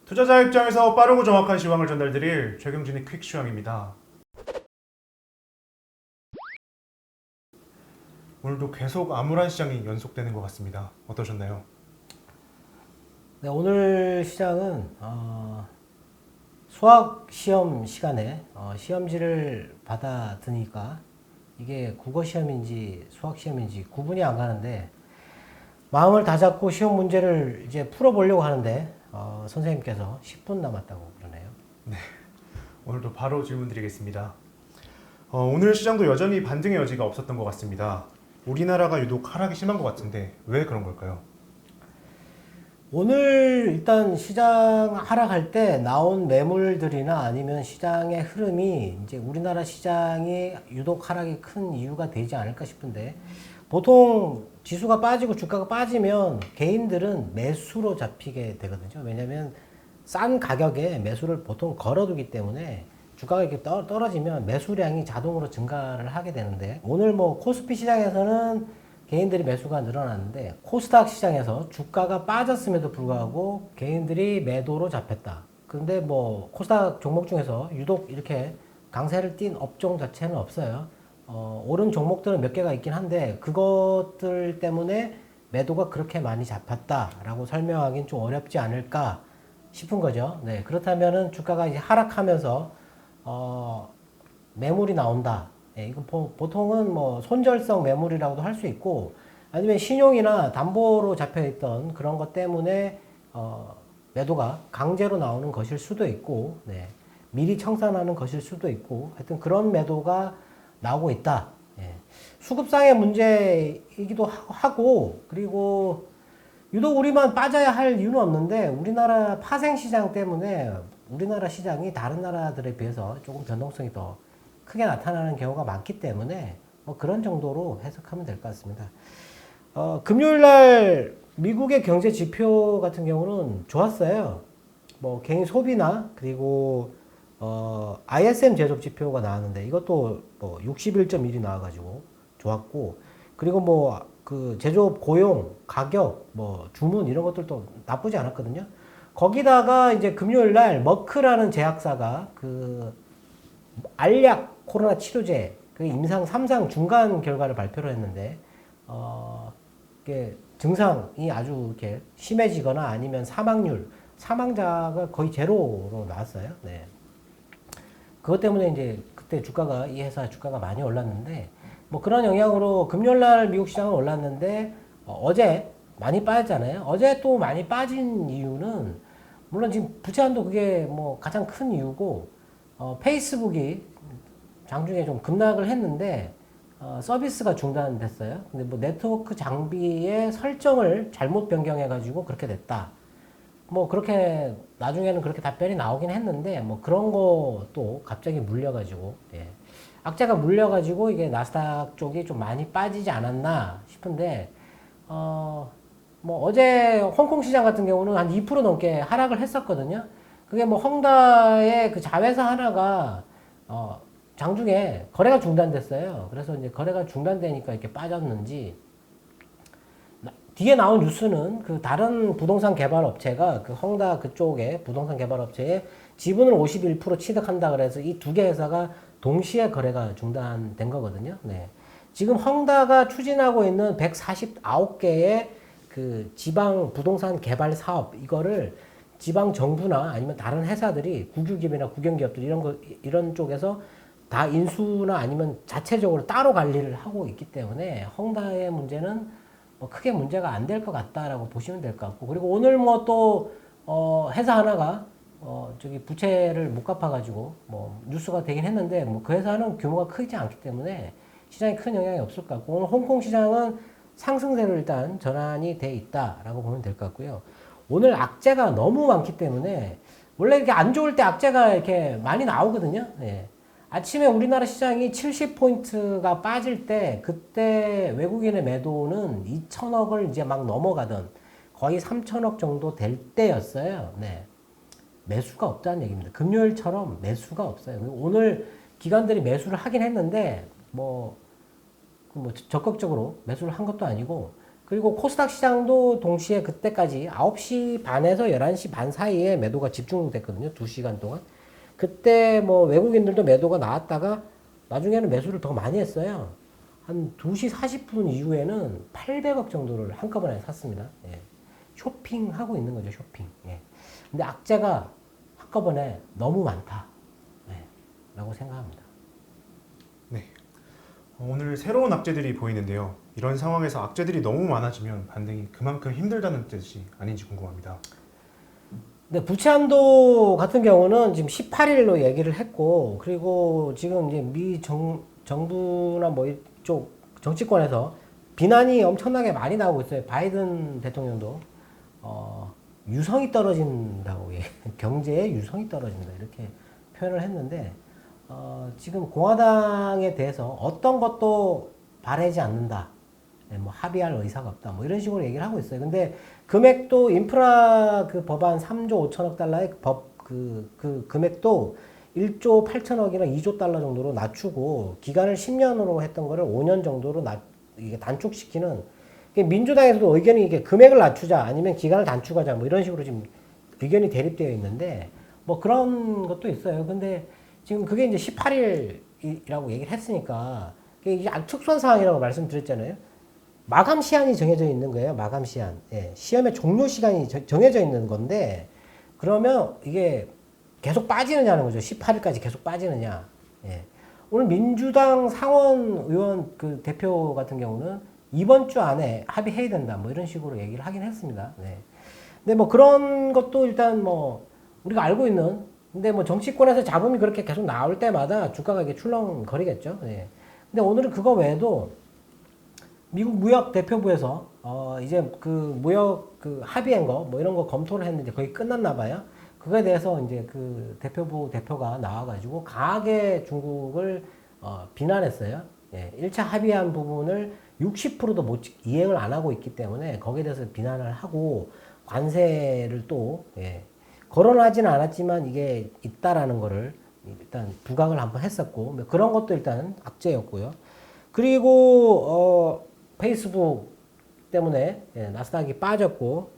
투자자 입장에서 빠르고 정확한 시황을 전달드릴 최경진의 퀵 시황입니다. 오늘도 계속 암울한 시장이 연속되는 것 같습니다. 어떠셨나요? 네, 오늘 시장은 수학 시험 시간에 시험지를 받아드니까 이게 국어 시험인지 수학 시험인지 구분이 안 가는데 마음을 다잡고 시험 문제를 이제 풀어보려고 하는데 선생님께서 10분 남았다고 그러네요. 오늘도 바로 질문 드리겠습니다. 오늘 시장도 여전히 반등의 여지가 없었던 것 같습니다. 우리나라가 유독 하락이 심한 것 같은데 왜 그런 걸까요? 오늘 일단 시장 하락할 때 나온 매물들이나 아니면 시장의 흐름이 이제 우리나라 시장이 유독 하락이 큰 이유가 되지 않을까 싶은데 보통 지수가 빠지고 주가가 빠지면 개인들은 매수로 잡히게 되거든요. 왜냐하면 싼 가격에 매수를 보통 걸어두기 때문에 주가가 이렇게 떨어지면 매수량이 자동으로 증가를 하게 되는데 오늘 뭐 코스피 시장에서는 개인들이 매수가 늘어났는데 코스닥 시장에서 주가가 빠졌음에도 불구하고 개인들이 매도로 잡혔다. 그런데 뭐 코스닥 종목 중에서 유독 이렇게 강세를 띈 업종 자체는 없어요. 오른 종목들은 몇 개가 있긴 한데 그것들 때문에 매도가 그렇게 많이 잡혔다라고 설명하기는 좀 어렵지 않을까 싶은 거죠. 네, 그렇다면은 주가가 이제 하락하면서 매물이 나온다. 예, 이건 보통은 뭐 손절성 매물이라고도 할 수 있고 아니면 신용이나 담보로 잡혀있던 그런 것 때문에 매도가 강제로 나오는 것일 수도 있고 네, 미리 청산하는 것일 수도 있고 하여튼 그런 매도가 나오고 있다. 예. 수급상의 문제이기도 하고 그리고 유독 우리만 빠져야 할 이유는 없는데 우리나라 파생시장 때문에 우리나라 시장이 다른 나라들에 비해서 조금 변동성이 더 크게 나타나는 경우가 많기 때문에 뭐 그런 정도로 해석하면 될 것 같습니다. 금요일 날 미국의 경제 지표 같은 경우는 좋았어요. 뭐 개인 소비나 그리고 ISM 제조업 지표가 나왔는데 이것도 뭐 61.1이 나와가지고 좋았고 그리고 뭐 그 제조업 고용, 가격, 뭐 주문 이런 것들도 나쁘지 않았거든요. 거기다가 이제 금요일 날 머크라는 제약사가 그 알약 코로나 치료제 그 임상 3상 중간 결과를 발표를 했는데 이게 증상이 아주 이렇게 심해지거나 아니면 사망자가 거의 제로로 나왔어요. 네. 그것 때문에 이제 그때 주가가 이 회사 주가가 많이 올랐는데 뭐 그런 영향으로 금요일 날 미국 시장은 올랐는데 어제 많이 빠졌잖아요. 어제 또 많이 빠진 이유는 물론 지금 부채한도 그게 뭐 가장 큰 이유고 페이스북이 장중에 좀 급락을 했는데 서비스가 중단됐어요. 근데 뭐 네트워크 장비의 설정을 잘못 변경해가지고 그렇게 됐다. 뭐 그렇게 나중에는 그렇게 답변이 나오긴 했는데 뭐 그런 것도 갑자기 물려가지고 예. 악재가 물려가지고 이게 나스닥 쪽이 좀 많이 빠지지 않았나 싶은데 뭐 어제 홍콩 시장 같은 경우는 한 2% 넘게 하락을 했었거든요. 그게 뭐 헝다의 그 자회사 하나가 장중에 거래가 중단됐어요. 그래서 이제 거래가 중단되니까 이렇게 빠졌는지 뒤에 나온 뉴스는 그 다른 부동산 개발 업체가 그 헝다 그쪽에 부동산 개발 업체에 지분을 51% 취득한다 그래서 이 두 개 회사가 동시에 거래가 중단된 거거든요. 네. 지금 헝다가 추진하고 있는 149개의 그 지방 부동산 개발 사업 이거를 지방 정부나 아니면 다른 회사들이 국유기업이나 국영기업들 이런 쪽에서 다 인수나 아니면 자체적으로 따로 관리를 하고 있기 때문에 헝다의 문제는 뭐 크게 문제가 안 될 것 같다라고 보시면 될 것 같고 그리고 오늘 뭐 또 회사 하나가 저기 부채를 못 갚아가지고 뭐 뉴스가 되긴 했는데 뭐 그 회사는 규모가 크지 않기 때문에 시장에 큰 영향이 없을 것 같고 오늘 홍콩 시장은 상승세로 일단 전환이 돼 있다라고 보면 될 것 같고요. 오늘 악재가 너무 많기 때문에 원래 이렇게 안 좋을 때 악재가 이렇게 많이 나오거든요. 예. 아침에 우리나라 시장이 70포인트가 빠질 때 그때 외국인의 매도는 2천억을 이제 막 넘어가던 거의 3천억 정도 될 때였어요. 네. 매수가 없다는 얘기입니다. 금요일처럼 매수가 없어요. 오늘 기관들이 매수를 하긴 했는데 뭐 적극적으로 매수를 한 것도 아니고 그리고 코스닥 시장도 동시에 그때까지 9시 반에서 11시 반 사이에 매도가 집중됐거든요. 2시간 동안. 그때 뭐 외국인들도 매도가 나왔다가 나중에는 매수를 더 많이 했어요. 한 2시 40분 이후에는 800억 정도를 한꺼번에 샀습니다. 예. 쇼핑하고 있는 거죠, 쇼핑. 예. 근데 악재가 한꺼번에 너무 많다. 예. 라고 생각합니다. 네. 오늘 새로운 악재들이 보이는데요. 이런 상황에서 악재들이 너무 많아지면 반등이 그만큼 힘들다는 뜻이 아닌지 궁금합니다. 근데 부채한도 같은 경우는 지금 18일로 얘기를 했고, 그리고 지금 이제 정부나 뭐 이쪽 정치권에서 비난이 엄청나게 많이 나오고 있어요. 바이든 대통령도 유성이 떨어진다고 경제의 유성이 떨어진다 이렇게 표현을 했는데 지금 공화당에 대해서 어떤 것도 바라지 않는다. 뭐 합의할 의사가 없다. 뭐 이런 식으로 얘기를 하고 있어요. 근데 금액도 인프라 그 법안 3조 5천억 달러의 그 금액도 1조 8천억이나 2조 달러 정도로 낮추고 기간을 10년으로 했던 거를 5년 정도로 이게 단축시키는 민주당에서도 의견이 이게 금액을 낮추자 아니면 기간을 단축하자 뭐 이런 식으로 지금 의견이 대립되어 있는데 뭐 그런 것도 있어요. 근데 지금 그게 이제 18일이라고 얘기를 했으니까 이게 아주 특수한 상황이라고 말씀드렸잖아요. 마감 시한이 정해져 있는 거예요. 마감 시한. 예. 시험의 종료 시간이 정해져 있는 건데 그러면 이게 계속 빠지느냐는 거죠. 18일까지 계속 빠지느냐. 예. 오늘 민주당 상원 의원 그 대표 같은 경우는 이번 주 안에 합의해야 된다. 뭐 이런 식으로 얘기를 하긴 했습니다. 네. 근데 뭐 그런 것도 일단 뭐 우리가 알고 있는 근데 뭐 정치권에서 잡음이 그렇게 계속 나올 때마다 주가가 이게 출렁거리겠죠. 네. 근데 오늘은 그거 외에도 미국 무역 대표부에서 이제 그 무역 그 합의한 거 뭐 이런 거 검토를 했는데 거의 끝났나 봐요. 그거에 대해서 이제 그 대표부 대표가 나와가지고 강하게 중국을 비난했어요. 예, 1차 합의한 부분을 60%도 이행을 안 하고 있기 때문에 거기에 대해서 비난을 하고 관세를 또 거론하지는 않았지만 이게 있다라는 거를 일단 부각을 한번 했었고 그런 것도 일단 악재였고요. 그리고 페이스북 때문에 나스닥이 빠졌고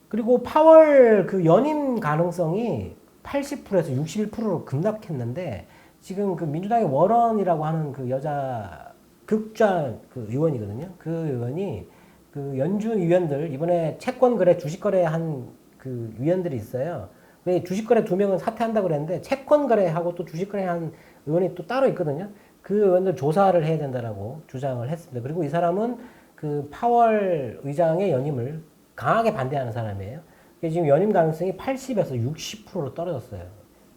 그리고 파월 그 연임 가능성이 80%에서 61%로 급락했는데 지금 그 민주당의 워런이라고 하는 그 여자 극좌 그 의원이거든요. 그 의원이 그 연준 위원들 이번에 채권 거래 주식 거래 한 그 위원들이 있어요. 왜 주식 거래 2명은 사퇴한다고 그랬는데 채권 거래하고 또 주식 거래한 의원이 또 따로 있거든요. 그 의원들 조사를 해야 된다라고 주장을 했습니다. 그리고 이 사람은 그 파월 의장의 연임을 강하게 반대하는 사람이에요. 지금 연임 가능성이 80에서 60%로 떨어졌어요.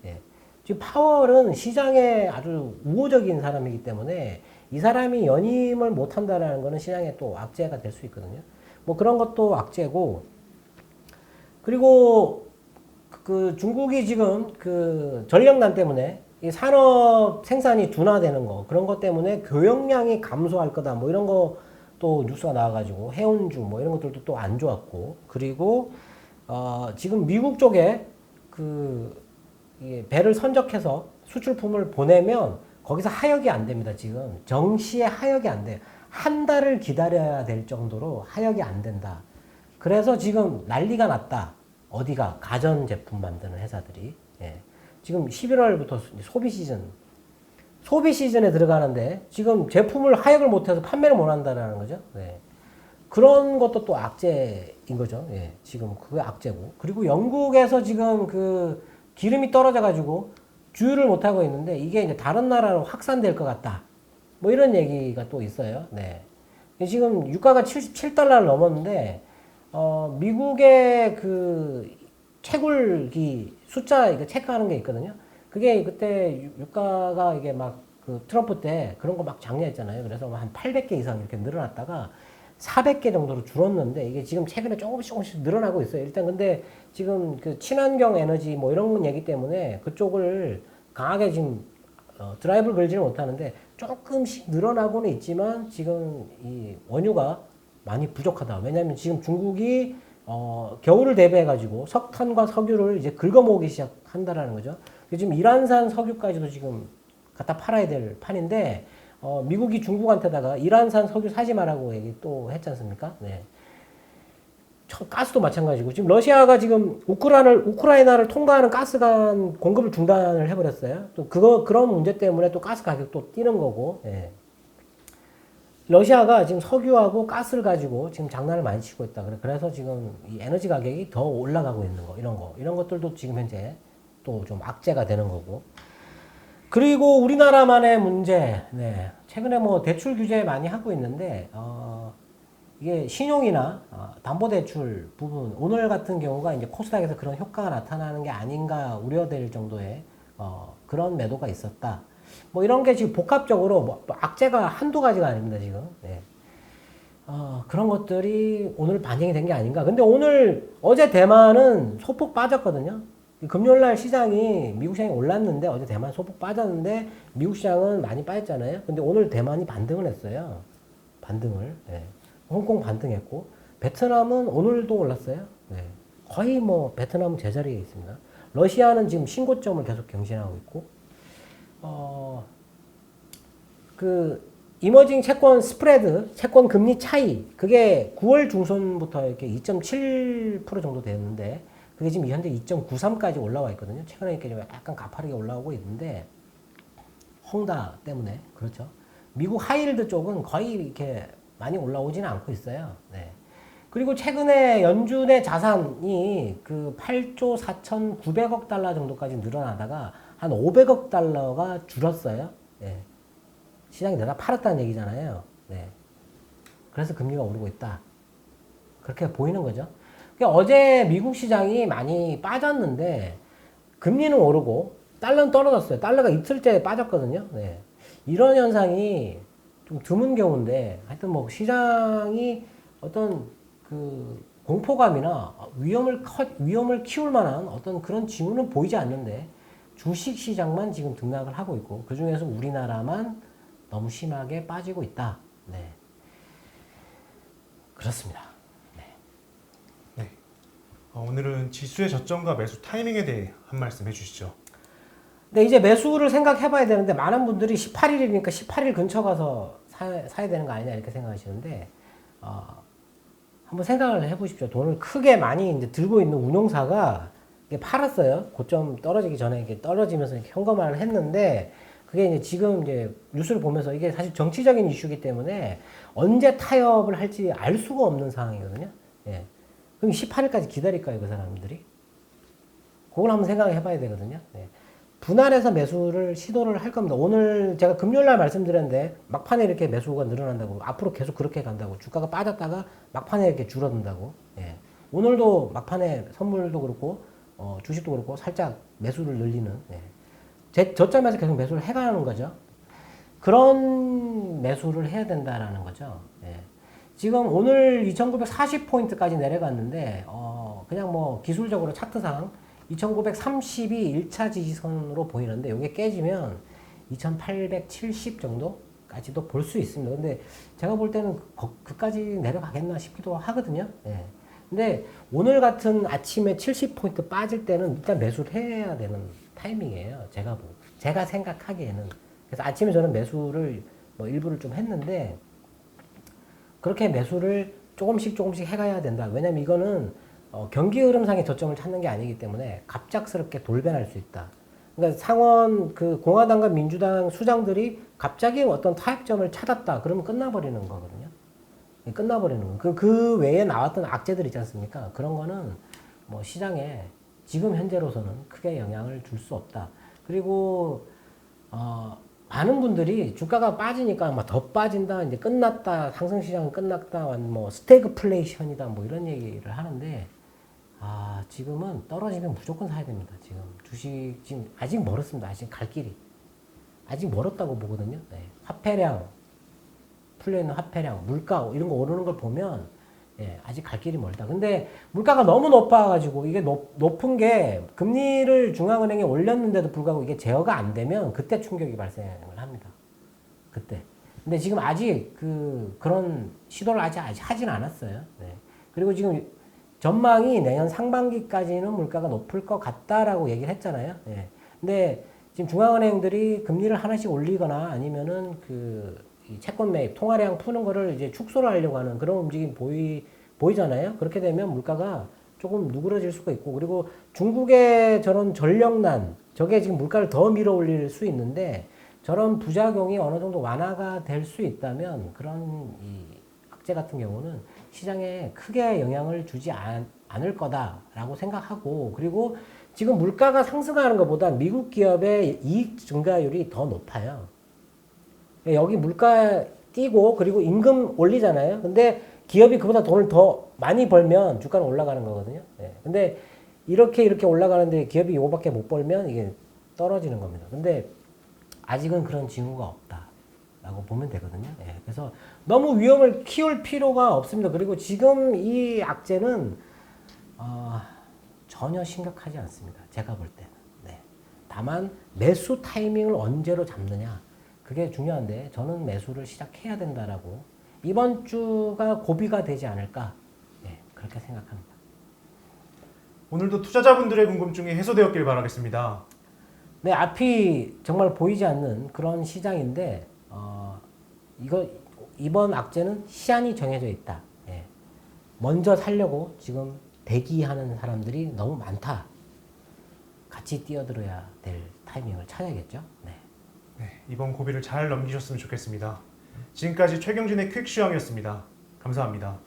예. 지금 파월은 시장에 아주 우호적인 사람이기 때문에 이 사람이 연임을 못 한다라는 거는 시장에 또 악재가 될 수 있거든요. 뭐 그런 것도 악재고, 그리고 그 중국이 지금 그 전력난 때문에 이 산업 생산이 둔화되는 거 그런 것 때문에 교역량이 감소할 거다 뭐 이런 거 또 뉴스가 나와가지고 해운주 뭐 이런 것들도 또 안 좋았고 그리고 지금 미국 쪽에 그 배를 선적해서 수출품을 보내면 거기서 하역이 안 됩니다. 지금 정시에 하역이 안 돼요. 한 달을 기다려야 될 정도로 하역이 안 된다. 그래서 지금 난리가 났다. 어디가 가전제품 만드는 회사들이 지금 11월부터 소비 시즌에 들어가는데 지금 제품을 하역을 못해서 판매를 못 한다는 거죠. 그런 것도 또 악재인 거죠. 지금 그게 악재고. 그리고 영국에서 지금 그 기름이 떨어져가지고 주유를 못 하고 있는데 이게 이제 다른 나라로 확산될 것 같다. 뭐 이런 얘기가 또 있어요. 지금 유가가 77달러를 넘었는데 미국의 그 채굴기 숫자 이거 체크하는 게 있거든요. 그게 그때 유가가 이게 막 그 트럼프 때 그런 거 막 장려했잖아요. 그래서 한 800개 이상 이렇게 늘어났다가 400개 정도로 줄었는데 이게 지금 최근에 조금씩 늘어나고 있어요. 일단 근데 지금 그 친환경 에너지 뭐 이런 얘기 때문에 그쪽을 강하게 지금 드라이브를 걸지는 못하는데 조금씩 늘어나고는 있지만 지금 이 원유가 많이 부족하다. 왜냐하면 지금 중국이 겨울을 대비해가지고 석탄과 석유를 이제 긁어모으기 시작한다라는 거죠. 지금 이란산 석유까지도 지금 갖다 팔아야 될 판인데 미국이 중국한테다가 이란산 석유 사지 말라고 얘기 또 했지 않습니까? 네. 가스도 마찬가지고 지금 러시아가 지금 우크라이나를 통과하는 가스관 공급을 중단을 해버렸어요. 또 그런 문제 때문에 또 가스 가격도 뛰는 거고. 예. 러시아가 지금 석유하고 가스를 가지고 지금 장난을 많이 치고 있다. 그래서 지금 이 에너지 가격이 더 올라가고 있는 거, 이런 것들도 지금 현재 또 좀 악재가 되는 거고. 그리고 우리나라만의 문제, 네. 최근에 뭐 대출 규제 많이 하고 있는데, 이게 신용이나 담보대출 부분, 오늘 같은 경우가 이제 코스닥에서 그런 효과가 나타나는 게 아닌가 우려될 정도의 그런 매도가 있었다. 뭐 이런 게 지금 복합적으로 뭐 악재가 한두 가지가 아닙니다, 지금. 네. 그런 것들이 오늘 반영이 된 게 아닌가. 근데 어제 대만은 소폭 빠졌거든요. 금요일날 시장이, 미국 시장이 올랐는데 어제 대만 소폭 빠졌는데 미국 시장은 많이 빠졌잖아요. 근데 오늘 대만이 반등을 했어요. 반등을. 네. 홍콩 반등했고, 베트남은 오늘도 올랐어요. 네. 거의 뭐 베트남은 제자리에 있습니다. 러시아는 지금 신고점을 계속 경신하고 있고, 이머징 채권 스프레드, 채권 금리 차이, 그게 9월 중순부터 이렇게 2.7% 정도 되는데, 그게 지금 현재 2.93까지 올라와 있거든요. 최근에 이렇게 좀 약간 가파르게 올라오고 있는데, 헝다 때문에, 그렇죠. 미국 하이힐드 쪽은 거의 이렇게 많이 올라오지는 않고 있어요. 네. 그리고 최근에 연준의 자산이 그 8조 4,900억 달러 정도까지 늘어나다가 한 500억 달러가 줄었어요. 네. 시장이 내다 팔았다는 얘기잖아요. 네. 그래서 금리가 오르고 있다. 그렇게 보이는 거죠. 그러니까 어제 미국 시장이 많이 빠졌는데 금리는 오르고 달러는 떨어졌어요. 달러가 이틀째 빠졌거든요. 네. 이런 현상이 좀 드문 경우인데, 하여튼 뭐 시장이 어떤 그 공포감이나 위험을 키울 만한 어떤 그런 징후는 보이지 않는데, 주식 시장만 지금 등락을 하고 있고, 그 중에서 우리나라만 너무 심하게 빠지고 있다. 네. 그렇습니다. 네. 오늘은 지수의 저점과 매수 타이밍에 대해 한 말씀 해주시죠. 근데 이제 매수를 생각해 봐야 되는데, 많은 분들이 18일이니까 18일 근처 가서 사야 되는 거 아니냐 이렇게 생각하시는데, 한번 생각을 해 보십시오. 돈을 크게 많이 이제 들고 있는 운용사가 이게 팔았어요. 고점 떨어지기 전에 이렇게 떨어지면서 이렇게 현금화를 했는데, 그게 이제 지금 이제 뉴스를 보면서 이게 사실 정치적인 이슈이기 때문에 언제 타협을 할지 알 수가 없는 상황이거든요. 예. 그럼 18일까지 기다릴까요, 그 사람들이? 그걸 한번 생각해 봐야 되거든요. 예. 분할해서 매수를 시도를 할 겁니다. 오늘 제가 금요일날 말씀드렸는데 막판에 이렇게 매수가 늘어난다고, 앞으로 계속 그렇게 간다고, 주가가 빠졌다가 막판에 이렇게 줄어든다고. 예. 오늘도 막판에 선물도 그렇고 주식도 그렇고 살짝 매수를 늘리는, 제 저점에서 계속 매수를 해가는 거죠. 그런 매수를 해야 된다라는 거죠. 예. 지금 오늘 2940포인트까지 내려갔는데 그냥 뭐 기술적으로 차트상 2930이 1차 지지선으로 보이는데, 이게 깨지면 2870 정도까지도 볼 수 있습니다. 근데 제가 볼 때는 그까지 내려가겠나 싶기도 하거든요. 예. 근데 오늘 같은 아침에 70포인트 빠질 때는 일단 매수를 해야 되는 타이밍이에요. 제가 생각하기에는. 그래서 아침에 저는 매수를 뭐 일부를 좀 했는데, 그렇게 매수를 조금씩 해가야 된다. 왜냐면 이거는 경기 흐름상의 저점을 찾는 게 아니기 때문에 갑작스럽게 돌변할 수 있다. 그러니까 상원 그 공화당과 민주당 수장들이 갑자기 어떤 타협점을 찾았다. 그러면 끝나버리는 거거든요. 끝나버리는 거. 그 외에 나왔던 악재들 있지 않습니까? 그런 거는 뭐 시장에 지금 현재로서는 크게 영향을 줄 수 없다. 그리고 많은 분들이 주가가 빠지니까 막 더 빠진다, 이제 끝났다, 상승 시장은 끝났다, 뭐 스태그플레이션이다, 뭐 이런 얘기를 하는데, 지금은 떨어지면 무조건 사야 됩니다. 지금 주식 지금 아직 멀었습니다. 아직 갈 길이 아직 멀었다고 보거든요. 네. 화폐량, 풀려있는 화폐량, 물가 이런 거 오르는 걸 보면 아직 갈 길이 멀다. 근데 물가가 너무 높아가지고, 이게 높은 게 금리를 중앙은행이 올렸는데도 불구하고 이게 제어가 안 되면 그때 충격이 발생을 합니다. 그때. 근데 지금 아직 그런 시도를 아직 하진 않았어요. 네. 그리고 지금 전망이 내년 상반기까지는 물가가 높을 것 같다라고 얘기를 했잖아요. 네. 근데 지금 중앙은행들이 금리를 하나씩 올리거나 아니면은 이 채권 매입, 통화량 푸는 거를 이제 축소를 하려고 하는 그런 움직임 보이잖아요. 그렇게 되면 물가가 조금 누그러질 수가 있고, 그리고 중국의 저런 전력난, 저게 지금 물가를 더 밀어 올릴 수 있는데, 저런 부작용이 어느 정도 완화가 될 수 있다면 그런 이 악재 같은 경우는 시장에 크게 영향을 주지 않을 거다라고 생각하고, 그리고 지금 물가가 상승하는 것보다 미국 기업의 이익 증가율이 더 높아요. 여기 물가 뛰고 그리고 임금 올리잖아요. 근데 기업이 그보다 돈을 더 많이 벌면 주가는 올라가는 거거든요. 네. 근데 이렇게 올라가는데 기업이 이거밖에 못 벌면 이게 떨어지는 겁니다. 근데 아직은 그런 징후가 없다라고 보면 되거든요. 네. 그래서 너무 위험을 키울 필요가 없습니다. 그리고 지금 이 악재는 전혀 심각하지 않습니다. 제가 볼 때는. 네. 다만 매수 타이밍을 언제로 잡느냐, 그게 중요한데 저는 매수를 시작해야 된다라고, 이번 주가 고비가 되지 않을까, 네, 그렇게 생각합니다. 오늘도 투자자분들의 궁금증이 해소되었길 바라겠습니다. 네, 앞이 정말 보이지 않는 그런 시장인데 이번 악재는 시한이 정해져 있다. 예. 먼저 살려고 지금 대기하는 사람들이 너무 많다. 같이 뛰어들어야 될 타이밍을 찾아야겠죠. 네. 네, 이번 고비를 잘 넘기셨으면 좋겠습니다. 지금까지 최경진의 퀵시황이었습니다. 감사합니다.